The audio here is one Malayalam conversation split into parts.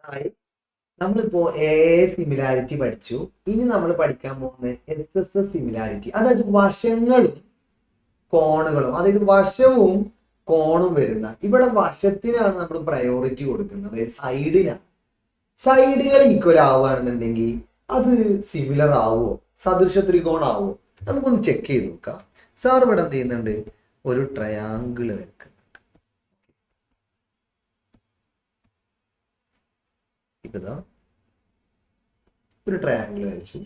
ഹായ്, നമ്മളിപ്പോ എ സിമിലാരിറ്റി പഠിച്ചു. ഇനി നമ്മൾ പഠിക്കാൻ പോകുന്നത് എസ് സിമിലാരിറ്റി, അതായത് വശങ്ങളും കോണുകളും, അതായത് വശവും കോണും വരുന്ന. ഇവിടെ വശത്തിനാണ് നമ്മൾ പ്രയോറിറ്റി കൊടുക്കുന്നത്, അതായത് സൈഡിനാണ്. സൈഡുകൾ ഈക്വൽ ആവുകയാണെന്നുണ്ടെങ്കിൽ അത് സിമിലർ ആവുമോ, സദൃശ ത്രികോണം നമുക്കൊന്ന് ചെക്ക് ചെയ്ത് നോക്കാം. സാർ ഇവിടെ എന്ത് ചെയ്യുന്നുണ്ട്, ഒരു ട്രയാങ്കിൾ വരയ്ക്കുന്നുണ്ട്. ഇപ്പതാ ഒരു ട്രയാങ്കിൾ വരച്ചു.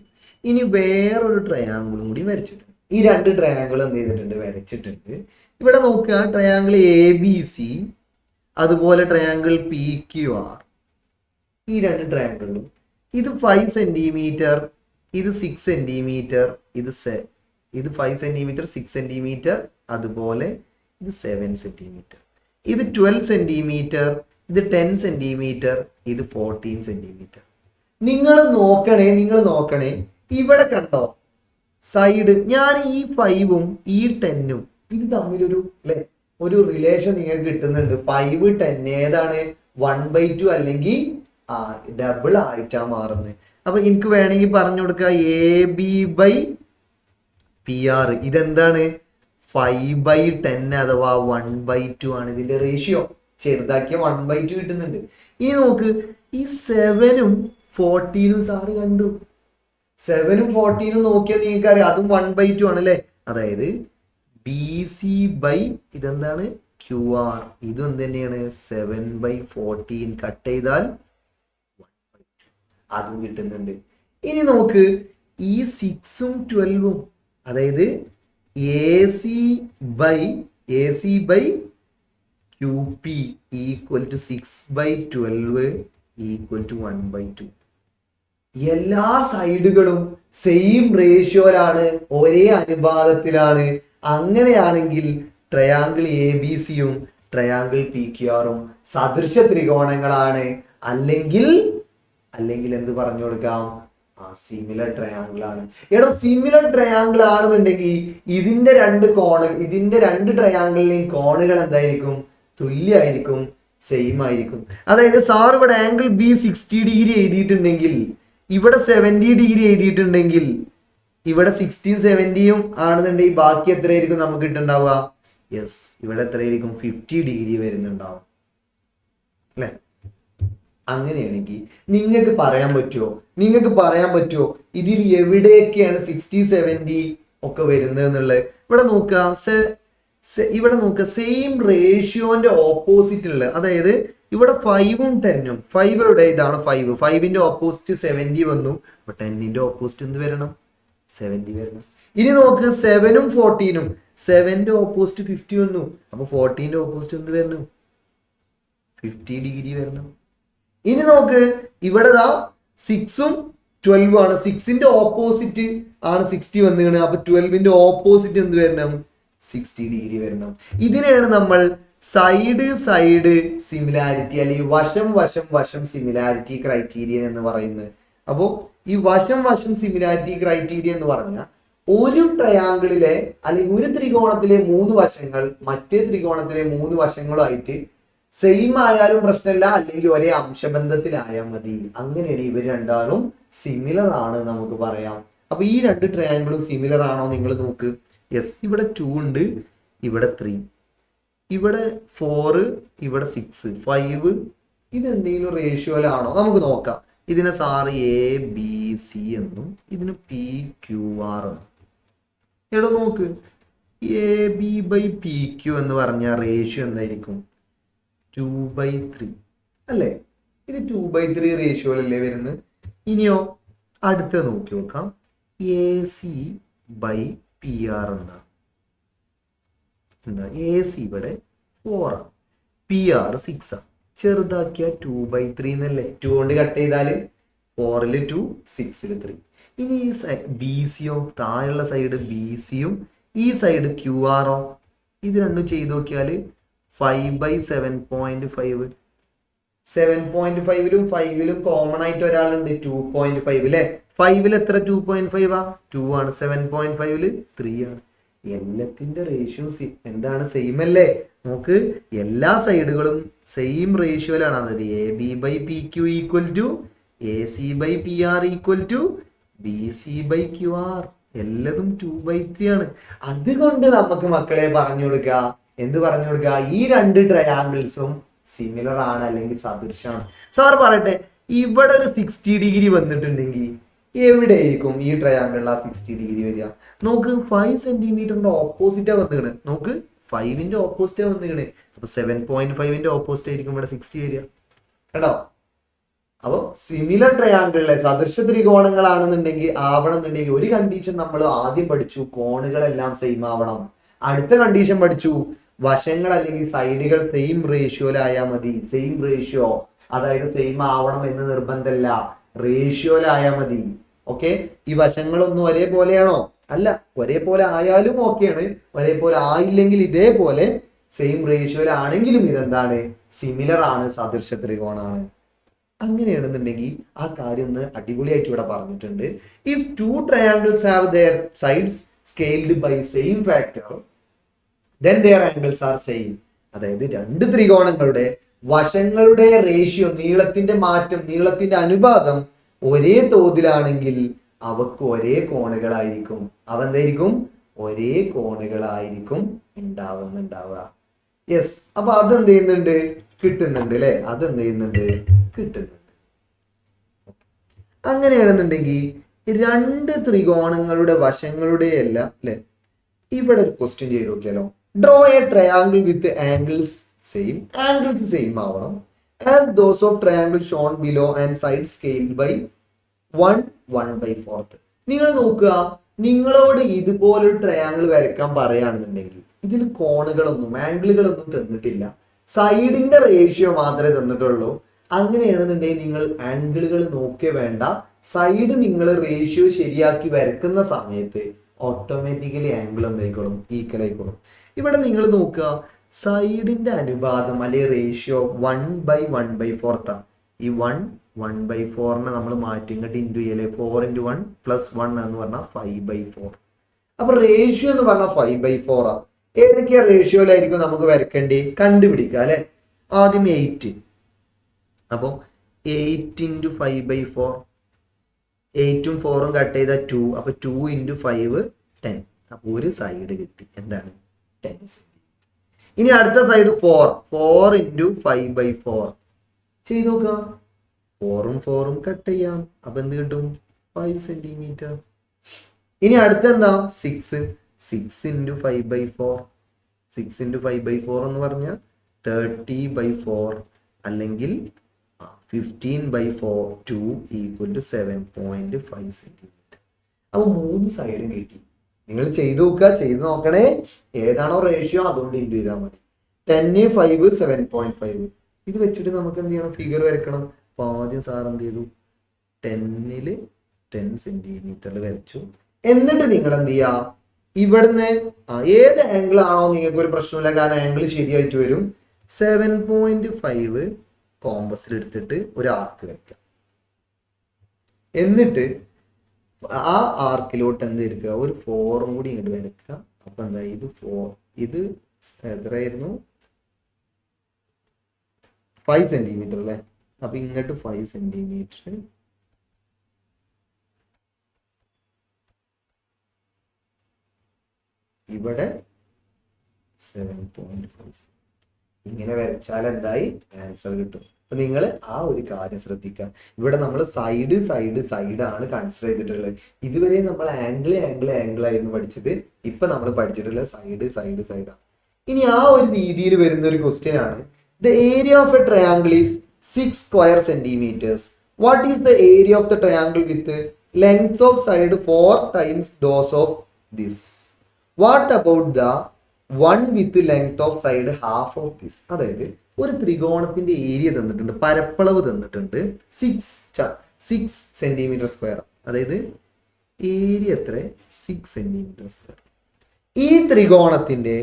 ഇനി വേറൊരു ട്രയാങ്കിളും കൂടി വരച്ചിട്ടുണ്ട്. ഈ രണ്ട് ട്രയാങ്കിൾ എന്ത് ചെയ്തിട്ടുണ്ട്, വരച്ചിട്ടുണ്ട്. ഇവിടെ നോക്കുക, ട്രയാങ്കിൾ എ ബി സി, അതുപോലെ ട്രയാങ്കിൾ പി ക്യു ആർ. ഈ രണ്ട് ട്രയാങ്കിളും ഇത് 5 സെന്റിമീറ്റർ, ഇത് 6 സെന്റിമീറ്റർ, ഇത് 5 സെന്റിമീറ്റർ, 6 സെന്റിമീറ്റർ, അതുപോലെ ഇത് 7 സെന്റിമീറ്റർ. ഇത് 12 സെന്റിമീറ്റർ, ഇത് 10 സെന്റിമീറ്റർ, ഇത് 14 സെന്റിമീറ്റർ. നിങ്ങൾ നോക്കണേ, ഇവിടെ കണ്ടോ സൈഡ്. ഞാൻ ഈ 5ഉം ഈ 10ഉം ഇത് തമ്മിലൊരു ഒരു റിലേഷൻ നിങ്ങൾക്ക് കിട്ടുന്നുണ്ട്. 5 10 ഏതാണ് 1/2 അല്ലെങ്കിൽ ഡബിൾ ആയിട്ടാ മാറുന്നത്. അപ്പൊ എനിക്ക് വേണമെങ്കിൽ പറഞ്ഞു കൊടുക്കുക AB/PR. ഇതെന്താണ് 5/10 അഥവാ 1/2 ആണ് ഇതിന്റെ റേഷ്യോ. ചെറുതാക്കിയ 1/2 കിട്ടുന്നുണ്ട്. ഇനി നോക്ക്, ഈ 7ഉം 14ഉം സാറ് കണ്ടു. 7ഉം 14ഉം നോക്കിയാൽ നിങ്ങൾക്ക് അറിയാം അതും 1/2 ആണ് അല്ലേ. അതായത് BC/ ഇതെന്താണ് QR, ഇതും എന്ത് തന്നെയാണ് 7/14. കട്ട് ചെയ്താൽ 1/2 അതും കിട്ടുന്നുണ്ട്. ഇനി നോക്ക്, ഈ 6ഉം 12ഉം, അതായത് AC/QP equal to 6/12 equal to 1/2. എല്ലാ സൈഡുകളും സെയിം റേഷ്യോയിലാണ്, ഒരേ അനുപാതത്തിലാണ്. അങ്ങനെയാണെങ്കിൽ ട്രയാങ്കിൾ എ ബി സിയും ട്രയാങ്കിൾ പി ക്യു ആറും സദൃശ ത്രികോണങ്ങളാണ്. അല്ലെങ്കിൽ എന്ത് പറഞ്ഞു കൊടുക്കാം, സിമിലർ ട്രയാങ്കിൾ ആണ്. സിമിലർ ട്രയാങ്കിൾ ആണെന്നുണ്ടെങ്കിൽ ഇതിന്റെ രണ്ട് ട്രയാങ്കിളിലെയും കോണുകൾ എന്തായിരിക്കും, തുല്യമായിരിക്കും, സെയിം ആയിരിക്കും. അതായത് സാർ ഇവിടെ ആംഗിൾ ബി 60 ഡിഗ്രി എഴുതിയിട്ടുണ്ടെങ്കിൽ, ഇവിടെ 70 ഡിഗ്രി എഴുതിയിട്ടുണ്ടെങ്കിൽ, ഇവിടെ 60 70 ആണെന്നുണ്ടെങ്കിൽ ബാക്കി എത്രയായിരിക്കും നമുക്ക് കിട്ടുന്നുണ്ടാവുക? യെസ്, ഇവിടെ എത്രയായിരിക്കും 50 ഡിഗ്രി വരുന്നുണ്ടാവും അല്ലെ. അങ്ങനെയാണെങ്കിൽ നിങ്ങൾക്ക് പറയാൻ പറ്റുമോ ഇതിൽ എവിടെയൊക്കെയാണ് 60 70 ഒക്കെ വരുന്നത് എന്നുള്ളത്? ഇവിടെ നോക്കുക സെയിം റേഷ്യോന്റെ ഓപ്പോസിറ്റ് ഉള്ള, അതായത് ഇവിടെ 5ഉം 10ഉം, 5 എവിടെ, ഇതാണ് 5ന്റെ ഓപ്പോസിറ്റ് 70 വന്നു. അപ്പൊ 10ന്റെ ഓപ്പോസിറ്റ് എന്ത് വരണം, 70 വരണം. ഇനി നോക്ക് 7ഉം 14ഉം, 7ന്റെ ഓപ്പോസിറ്റ് 50 വന്നു. അപ്പൊ 14ന്റെ ഓപ്പോസിറ്റ് എന്ത് വരണം, 50 ഡിഗ്രി വരണം. ഇനി നോക്ക്, ഇവിടെ 6ഉം 12ഉം ആണ്. 6ന്റെ ഓപ്പോസിറ്റ് ആണ് 60 വന്നിങ്ങനെ. അപ്പൊ 12ന്റെ ഓപ്പോസിറ്റ് എന്ത് വരണം, 60 ഡിഗ്രി വരണം. ഇതിനെയാണ് നമ്മൾ സൈഡ് സിമിലാരിറ്റി അല്ലെങ്കിൽ വശം സിമിലാരിറ്റി ക്രൈറ്റീരിയൻ എന്ന് പറയുന്നത്. അപ്പോൾ ഈ വശം സിമിലാരിറ്റി ക്രൈറ്റീരിയൻ എന്ന് പറഞ്ഞാൽ ഒരു ട്രയാങ്കിളിലെ അല്ലെങ്കിൽ ഒരു ത്രികോണത്തിലെ 3 വശങ്ങൾ മറ്റേ ത്രികോണത്തിലെ 3 വശങ്ങളുമായിട്ട് സെയിം ആയാലും പ്രശ്നമില്ല, അല്ലെങ്കിൽ ഒരേ അംശബന്ധത്തിലായാൽ മതി. അങ്ങനെയാണ് ഇവർ രണ്ടാളും സിമിലർ ആണ് നമുക്ക് പറയാം. അപ്പൊ ഈ രണ്ട് ട്രയാങ്കിളും സിമിലർ ആണോ നിങ്ങൾ നോക്ക്. യെസ്, ഇവിടെ 2 ഉണ്ട്, ഇവിടെ 3, ഇവിടെ 4, ഇവിടെ 6, 5. ഇതെന്തെങ്കിലും റേഷ്യോയിലാണോ നമുക്ക് നോക്കാം. ഇതിനെ സാറ് ABC എന്നും ഇതിന് PQR എന്നും. നോക്ക്, AB/PQ എന്ന് പറഞ്ഞ റേഷ്യോ എന്തായിരിക്കും, 2/3 അല്ലേ. ഇത് 2/3 റേഷ്യോയിലല്ലേ വരുന്നത്. ഇനിയോ അടുത്ത നോക്കി നോക്കാം, AC/PR എന്താ AC ഇവിടെ 4 ആണ്, PR 6 ആണ്. ചെറുതാക്കിയ 2/3 എന്നല്ലേ, 2 കൊണ്ട് കട്ട് ചെയ്താല് 4ൽ 2, 6ൽ 3. ഇനി ഈ BCയോ, താഴെയുള്ള സൈഡ് BCയും ഈ സൈഡ് QR ഇത് രണ്ടും ചെയ്ത് നോക്കിയാൽ 5/7.5. 7.5ലും 5ലും കോമൺ ആയിട്ട് ഒരാളുണ്ട്, 2.5 അല്ലേ. 5ൽ എത്ര, 2.5 2 ആണ്. 7.5ൽ 3 ആണ്. എല്ലാത്തിന്റെ റേഷ്യോ എന്താണ് സെയിം അല്ലേ? നമുക്ക് എല്ലാ സൈഡുകളും സെയിം റേഷ്യോയിലാണ്. അതായത് A B by P Q equal to A C by P R equal to B C by Q R. എല്ലാതും 2/3 ആണ്. അതുകൊണ്ട് നമുക്ക് മക്കളെ പറഞ്ഞു കൊടുക്കുക, എന്ത് പറഞ്ഞു കൊടുക്കുക? ഈ രണ്ട് ട്രയാങ്കിൾസും സിമിലർ ആണ് അല്ലെങ്കിൽ സദൃശമാണ്. സാർ പറയട്ടെ, ഇവിടെ ഒരു 60 ഡിഗ്രി വന്നിട്ടുണ്ടെങ്കിൽ എവിടെയായിരിക്കും ഈ ട്രയാങ്കിളിൽ ആ 60 ഡിഗ്രി വരിക? നോക്ക്, 5 സെന്റിമീറ്ററിന്റെ ഓപ്പോസിറ്റാ വന്നിക്കണ്. നോക്ക്, 5ന്റെ ഓപ്പോസിറ്റാ വന്നിക്കണ്. അപ്പൊ 7.5ന്റെ ഓപ്പോസിറ്റ് ആയിരിക്കും ഇവിടെ 60 വരിക. കേട്ടോ? അപ്പൊ സിമിലർ ട്രയാങ്കിളിലെ സദൃശ ത്രികോണങ്ങളാണെന്നുണ്ടെങ്കിൽ ആവണമെന്നുണ്ടെങ്കിൽ ഒരു കണ്ടീഷൻ നമ്മൾ ആദ്യം പഠിച്ചു, കോണുകളെല്ലാം സെയിം ആവണം. അടുത്ത കണ്ടീഷൻ പഠിച്ചു, വശങ്ങൾ അല്ലെങ്കിൽ സൈഡുകൾ സെയിം റേഷ്യോയിലായാൽ മതി. സെയിം റേഷ്യോ, അതായത് സെയിം ആവണം എന്ന് നിർബന്ധമല്ല, റേഷ്യോയിലായാൽ മതി. ഓക്കെ, ഈ വശങ്ങളൊന്നും ഒരേപോലെയാണോ? അല്ല, ഒരേപോലെ ആയാലും ഓക്കെയാണ്. ഒരേപോലെ ആയില്ലെങ്കിൽ ഇതേപോലെ സെയിം റേഷ്യോയിലാണെങ്കിലും ഇതെന്താണ്? സിമിലർ ആണ്, സദൃശ ത്രികോണാണ്. അങ്ങനെയാണെന്നുണ്ടെങ്കിൽ ആ കാര്യം ഒന്ന് അടിപൊളിയായിട്ട് ഇവിടെ പറഞ്ഞിട്ടുണ്ട്. If two triangles have their sides scaled by same factor then their angles are same. അതായത് രണ്ട് ത്രികോണങ്ങളുടെ വശങ്ങളുടെ റേഷ്യോ, നീളത്തിന്റെ മാറ്റം, നീളത്തിന്റെ അനുപാതം ഒരേ തോതിലാണെങ്കിൽ അവക്ക് ഒരേ കോണുകളായിരിക്കും. അവ എന്തായിരിക്കും? ഒരേ കോണുകളായിരിക്കും ഉണ്ടാവുക. യെസ്, അപ്പൊ അതെന്ത് ചെയ്യുന്നുണ്ട്? കിട്ടുന്നുണ്ട് അല്ലെ? അതെന്ത് ചെയ്യുന്നുണ്ട്? കിട്ടുന്നുണ്ട്. അങ്ങനെയാണെന്നുണ്ടെങ്കിൽ രണ്ട് ത്രികോണങ്ങളുടെ വശങ്ങളുടെ എല്ലാം അല്ലെ, ഇവിടെ ഒരു ക്വസ്റ്റ്യൻ ചെയ്ത് നോക്കിയാലോ? Draw a triangle with angles same ആവണം as those of triangle shown below and side scale by 1/4. നിങ്ങൾ നോക്കുക, നിങ്ങളോട് ഇതുപോലൊരു ട്രയാങ്കിൾ വരയ്ക്കാൻ പറയുകയാണെന്നുണ്ടെങ്കിൽ ഇതിൽ കോണുകളൊന്നും ആംഗിളുകളൊന്നും തന്നിട്ടില്ല, സൈഡിന്റെ റേഷ്യോ മാത്രമേ തന്നിട്ടുള്ളൂ. അങ്ങനെയാണെന്നുണ്ടെങ്കിൽ നിങ്ങൾ ആംഗിളുകൾ നോക്കേ വേണ്ട, സൈഡ് നിങ്ങൾ റേഷ്യോ ശരിയാക്കി വരയ്ക്കുന്ന സമയത്ത് ഓട്ടോമാറ്റിക്കലി ആംഗിൾ എന്തായിക്കോളും? ഈക്വൽ ആയിക്കോളും. ഇവിടെ നിങ്ങൾ നോക്കുക, സൈഡിന്റെ അനുപാതം അല്ലെ റേഷ്യോ 1/1/4. ഈ 1/4 നമ്മൾ മാറ്റി ഇങ്ങോട്ട് ഇൻറ്റു ചെയ്യല്ലേ, 4 × 1 + 1 എന്ന് പറഞ്ഞാൽ 5/4. അപ്പൊ റേഷ്യോ എന്ന് പറഞ്ഞാൽ 5/4 ആ. ഏതൊക്കെയാ റേഷ്യോയിലായിരിക്കും നമുക്ക് വരക്കേണ്ടി? കണ്ടുപിടിക്കുക അല്ലെ. ആദ്യം 8. അപ്പോൾ 8 × 5/4, 8ഉം 4ഉം കട്ട് ചെയ്താൽ 2. അപ്പൊ 2 × 5 10. അപ്പൊ ഒരു സൈഡ് കിട്ടി. എന്താണ്? 10 സെന്റിമീറ്റർ. ഇനി അടുത്ത സൈഡ് 4 × 5/4 ചെയ്ത് നോക്കുക. 4ഉം 4ഉം കട്ട് ചെയ്യാം. അപ്പൊ എന്ത് കിട്ടും? 5 സെന്റിമീറ്റർ. ഇനി അടുത്ത എന്താ? 6 × 5/4. 6 × 5/4 എന്ന് പറഞ്ഞാൽ 30/4 അല്ലെങ്കിൽ 15/4. 2 = 7.5 സെന്റിമീറ്റർ. അപ്പൊ 3 സൈഡും കിട്ടി. നിങ്ങൾ ചെയ്ത് നോക്കുക, ചെയ്ത് നോക്കണേ. ഏതാണോ റേഷ്യോ അതുകൊണ്ട് ഇൻറ്റു ചെയ്താൽ മതി. 10 5 7.5. ഇത് വെച്ചിട്ട് നമുക്ക് എന്ത് ചെയ്യണം? ഫിഗർ വരക്കണം. അപ്പൊ ആദ്യം സാർ എന്ത് ചെയ്തു? 10ൽ 10 സെന്റിമീറ്ററിൽ വരച്ചു. എന്നിട്ട് നിങ്ങൾ എന്ത് ചെയ്യുക? ഇവിടുന്ന് ഏത് ആംഗിൾ ആണോ നിങ്ങൾക്ക് ഒരു പ്രശ്നമില്ല, കാരണം ആംഗിൾ ശരിയായിട്ട് വരും. 7.5 കോമ്പസിൽ എടുത്തിട്ട് ഒരു ആർക്ക് വരയ്ക്കാം. എന്നിട്ട് ആ ആർക്കിലോട്ട് എന്ത് വരയ്ക്കുക? ഒരു 4ഉം കൂടി ഇങ്ങോട്ട് വരയ്ക്കുക. അപ്പൊ എന്താ? ഇത് 4, ഇത് എത്രയായിരുന്നു? 5 സെന്റിമീറ്റർ അല്ലെ. അപ്പൊ ഇങ്ങോട്ട് 5 സെന്റിമീറ്റർ, ഇവിടെ 7.5. ഇങ്ങനെ വരച്ചാൽ എന്തായി? ആൻസർ കിട്ടും. അപ്പൊ നിങ്ങൾ ആ ഒരു കാര്യം ശ്രദ്ധിക്കുക. ഇവിടെ നമ്മൾ സൈഡാണ് കൺസിഡർ ചെയ്തിട്ടുള്ളത്. ഇതുവരെ നമ്മൾ ആംഗിൾ ആയിരുന്നു പഠിച്ചത്. ഇപ്പൊ നമ്മൾ പഠിച്ചിട്ടുള്ളത് സൈഡാണ്. ഇനി ആ ഒരു രീതിയിൽ വരുന്ന ഒരു ക്വസ്റ്റ്യൻ ആണ്, the area of A triangle is 6 square centimetres. What is the area of the triangle with length of side 4 times those of this? What about the one with length of side half of this? അതായത് ഒരു ത്രികോണത്തിന്റെ ഏരിയ തന്നിട്ടുണ്ട്, പരപ്പളവ് തന്നിട്ടുണ്ട് 6 സെന്റിമീറ്റർ സ്ക്വയർ. അതായത് ഏരിയ എത്ര? 6 സെന്റിമീറ്റർ സ്ക്വയർ. ഈ ത്രികോണത്തിന്റെ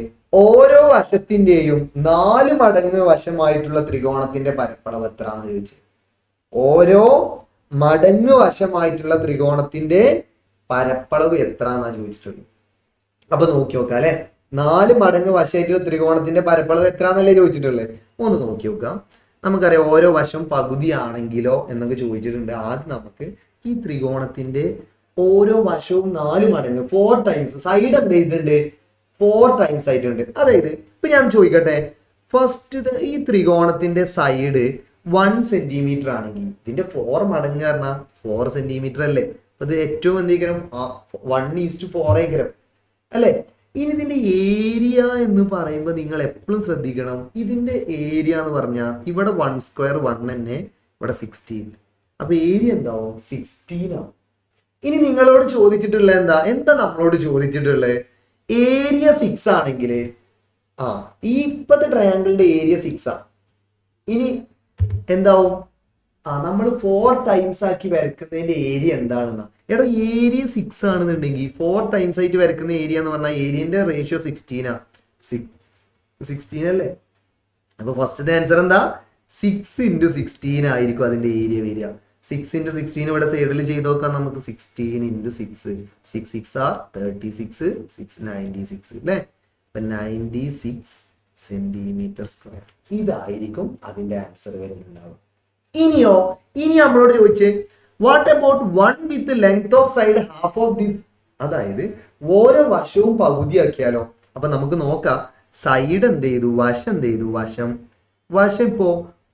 ഓരോ വശത്തിന്റെയും 4 മടങ്ങ് വശമായിട്ടുള്ള ത്രികോണത്തിന്റെ പരപ്പളവ് എത്രയാണെന്ന് ചോദിച്ചത്. ഓരോ മടങ്ങ് വശമായിട്ടുള്ള ത്രികോണത്തിന്റെ പരപ്പളവ് എത്രയാണെന്നാ ചോദിച്ചിട്ടുള്ളത്. അപ്പൊ നോക്കി നോക്കാം അല്ലെ, 4 മടങ്ങ് വശമായിട്ടുള്ള ത്രികോണത്തിന്റെ പരപ്പളവ് എത്രന്നല്ലേ ചോദിച്ചിട്ടുള്ളത്. ഒന്ന് നോക്കി നോക്കാം. നമുക്കറിയാം ഓരോ വശം പകുതിയാണെങ്കിലോ എന്നൊക്കെ ചോദിച്ചിട്ടുണ്ട്. ആദ്യം നമുക്ക് ഈ ത്രികോണത്തിന്റെ ഓരോ വശവും 4 മടങ്ങ് 4 ടൈംസ് സൈഡ് എന്ത് ചെയ്തിട്ടുണ്ട്, 4 ടൈംസ് ആയിട്ടുണ്ട്. അതായത് ഇപ്പൊ ഞാൻ ചോദിക്കട്ടെ, ഫസ്റ്റ് ഈ ത്രികോണത്തിന്റെ സൈഡ് 1 സെന്റിമീറ്റർ ആണെങ്കിൽ ഇതിന്റെ 4 മടങ്ങ് പറഞ്ഞാൽ 4 സെന്റിമീറ്റർ അല്ലേ. അപ്പൊ ഇത് ഏറ്റവും എന്തെങ്കിലും 1:4 ആയിരം അല്ലെ. ഇനി ഇതിന്റെ ഏരിയ എന്ന് പറയുമ്പോൾ നിങ്ങൾ എപ്പോഴും ശ്രദ്ധിക്കണം, ഇതിന്റെ ഏരിയ എന്ന് പറഞ്ഞാൽ ഇവിടെ 1 സ്ക്വയർ 1 തന്നെ, ഇവിടെ 16. അപ്പൊ ഏരിയ എന്താവും, 16 ആവും. ഇനി നിങ്ങളോട് ചോദിച്ചിട്ടുള്ള എന്താ നമ്മളോട് ചോദിച്ചിട്ടുള്ളത്, ഏരിയ 6 ആണെങ്കിൽ ഈ ഇപ്പത്തെ ട്രയാങ്കിളിന്റെ ഏരിയ 6 ആ. ഇനി എന്താവും, നമ്മൾ 4 ടൈംസ് ആക്കി വരക്കുന്നതിന്റെ ഏരിയ എന്താണെന്നാ. എടോ ഏരിയ 6 ആണെന്നുണ്ടെങ്കിൽ 4 ടൈംസ് ആയിട്ട് വരക്കുന്ന ഏരിയ എന്ന് പറഞ്ഞാൽ ഏരിയന്റെ റേഷ്യോ 16 16 അല്ലേ. അപ്പൊ ഫസ്റ്റത്തെ ആൻസർ എന്താ, 6 × 16 ആയിരിക്കും അതിന്റെ ഏരിയ വരിക. 6 × 16 ഇവിടെ സൈഡിൽ ചെയ്ത് നോക്കാം നമുക്ക്. 16 × 6 6 6 ആർ 36 6 96 അല്ലേ. അപ്പൊ 96 സെന്റിമീറ്റർ സ്ക്വയർ ഇതായിരിക്കും അതിന്റെ ആൻസർ വരുന്നുണ്ടാവുക. ഇനി നമ്മളോട് ചോദിച്ചേ, what about 1 with length of side half of this. അതായത് ഓരോ വശവും പകുതിയാക്കിയാലോ. അപ്പൊ നമുക്ക് നോക്കാം, സൈഡ് എന്ത് ചെയ്തു, വശം എന്ത് ചെയ്തു, വശം ഇപ്പോ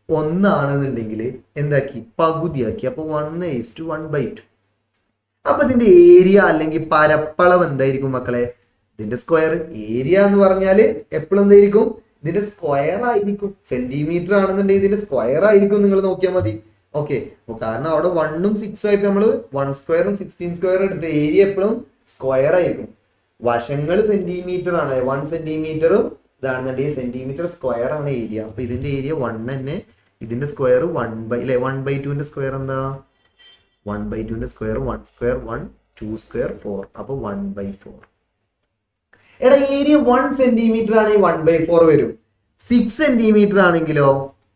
1 ആണെന്നുണ്ടെങ്കിൽ എന്താക്കി, പകുതിയാക്കി. അപ്പൊ 1:1/2. അപ്പൊ ഇതിന്റെ ഏരിയ അല്ലെങ്കിൽ പരപ്പളവ് എന്തായിരിക്കും മക്കളെ, ഇതിന്റെ സ്ക്വയർ. ഏരിയ എന്ന് പറഞ്ഞാല് എപ്പോഴും എന്തായിരിക്കും, ഇതിന്റെ സ്ക്വയർ ആയിരിക്കും. സെന്റിമീറ്റർ ആണെന്നുണ്ടെങ്കിൽ ഇതിന്റെ സ്ക്വയർ ആയിരിക്കും, നിങ്ങൾ നോക്കിയാൽ മതി. ഓക്കെ, കാരണം അവിടെ 1 ഉം 6 ആയിട്ട് നമ്മൾ 1 സ്ക്വയറും 16 സ്ക്വയറും എടുത്ത് ഏരിയ എപ്പോഴും സ്ക്വയർ ആയിരിക്കും. വശങ്ങൾ സെന്റിമീറ്റർ ആണ്, 1 സെന്റിമീറ്ററും ഇതാണെന്നുണ്ടെങ്കിൽ സെന്റിമീറ്റർ സ്ക്വയർ ആണ് ഏരിയ. അപ്പൊ ഇതിന്റെ ഏരിയ 1 തന്നെ, ഇതിന്റെ സ്ക്വയർ 1/2ന്റെ സ്ക്വയർ എന്താ, 1/2ന്റെ സ്ക്വയർ 1 സ്ക്വയർ 1 2 സ്ക്വയർ 4. അപ്പൊ 1/4. എടാ ഏരിയ 1 സെന്റിമീറ്റർ ആണെങ്കിൽ 1/4 വരും. 6 സെന്റിമീറ്റർ ആണെങ്കിലോ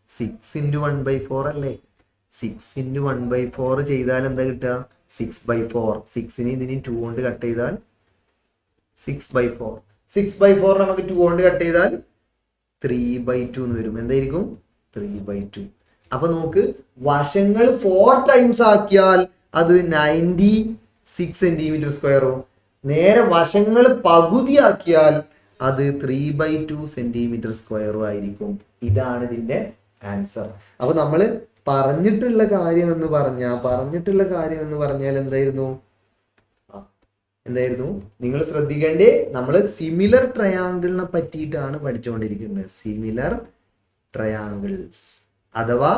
6 × 1/4 അല്ലേ. 6 × 1/4 ചെയ്താൽ എന്താ കിട്ടുക, 6/4. 6നെ ഇതിന് 2 കൊണ്ട് കട്ട് ചെയ്താൽ 6/4. 6/4 നമുക്ക് 2 കൊണ്ട് കട്ട് ചെയ്താൽ 3/2 എന്ന് വരും. എന്തായിരിക്കും, 3/2. അപ്പൊ നോക്ക്, വശങ്ങൾ 4 ടൈംസ് ആക്കിയാൽ അത് 96 സെന്റിമീറ്റർ സ്ക്വയറും, നേരെ വശങ്ങൾ പകുതിയാക്കിയാൽ അത് 3/2 സെന്റിമീറ്റർ സ്ക്വയറും ആയിരിക്കും. ഇതാണ് ഇതിന്റെ ആൻസർ. അപ്പൊ നമ്മൾ പറഞ്ഞിട്ടുള്ള കാര്യം എന്ന് പറഞ്ഞാൽ എന്തായിരുന്നു, നിങ്ങൾ ശ്രദ്ധിക്കേണ്ടേ, നമ്മൾ സിമിലർ ട്രയാങ്കിളിനെ പറ്റിയിട്ടാണ് പഠിച്ചുകൊണ്ടിരിക്കുന്നത്. സിമിലർ ട്രയാങ്കിൾസ് അഥവാ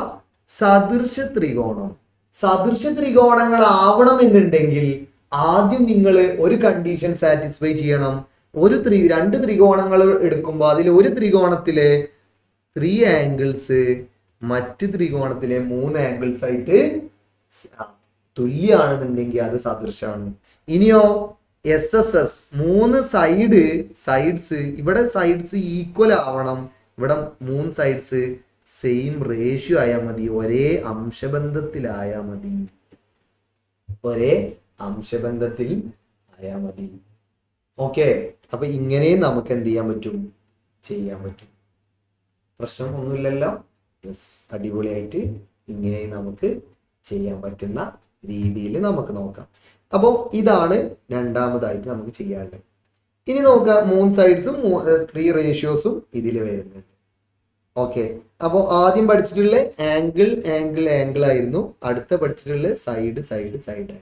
സദൃശ ത്രികോണം. സദൃശ ത്രികോണങ്ങൾ ആവണം എന്നുണ്ടെങ്കിൽ ആദ്യം നിങ്ങൾ ഒരു കണ്ടീഷൻ സാറ്റിസ്ഫൈ ചെയ്യണം. രണ്ട് ത്രികോണങ്ങൾ എടുക്കുമ്പോൾ അതിൽ ഒരു ത്രികോണത്തിലെ 3 ആംഗിൾസ് മറ്റ് ത്രികോണത്തിലെ 3 ആംഗിൾസ് ആയിട്ട് തുല്യമാണെന്നുണ്ടെങ്കിൽ അത് സദൃശമാണ്. ഇനിയോ SSS 3 സൈഡ്സ്, ഇവിടെ സൈഡ്സ് ഈക്വൽ ആവണം. ഇവിടെ 3 സൈഡ്സ് സെയിം റേഷ്യോ ആയാൽ മതി, ഒരേ അംശബന്ധത്തിൽ ആയാൽ മതി. ഓക്കെ, അപ്പൊ ഇങ്ങനെ നമുക്ക് എന്ത് ചെയ്യാൻ പറ്റും. പ്രശ്നം ഒന്നുമില്ലല്ലോ. യെസ്, അടിപൊളിയായിട്ട് ഇങ്ങനെ നമുക്ക് ചെയ്യാൻ പറ്റുന്ന രീതിയിൽ നമുക്ക് നോക്കാം. അപ്പോൾ ഇതാണ് രണ്ടാമതായിട്ട് നമുക്ക് ചെയ്യാനുള്ളത്. ഇനി നോക്കാം, 3 സൈഡ്സും 3 റേഷ്യോസും ഇതിൽ വരുന്നുണ്ട്. ഓക്കെ, അപ്പോൾ ആദ്യം പഠിച്ചിട്ടുള്ള ആംഗിൾ ആയിരുന്നു. അടുത്ത പഠിച്ചിട്ടുള്ള സൈഡ് ആയിരുന്നു.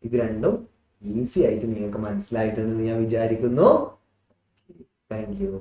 ഇത് രണ്ടും ഈസി ആയിട്ട് നിങ്ങൾക്ക് മനസ്സിലായിട്ടുണ്ടെന്ന് ഞാൻ വിചാരിക്കുന്നു. Thank you.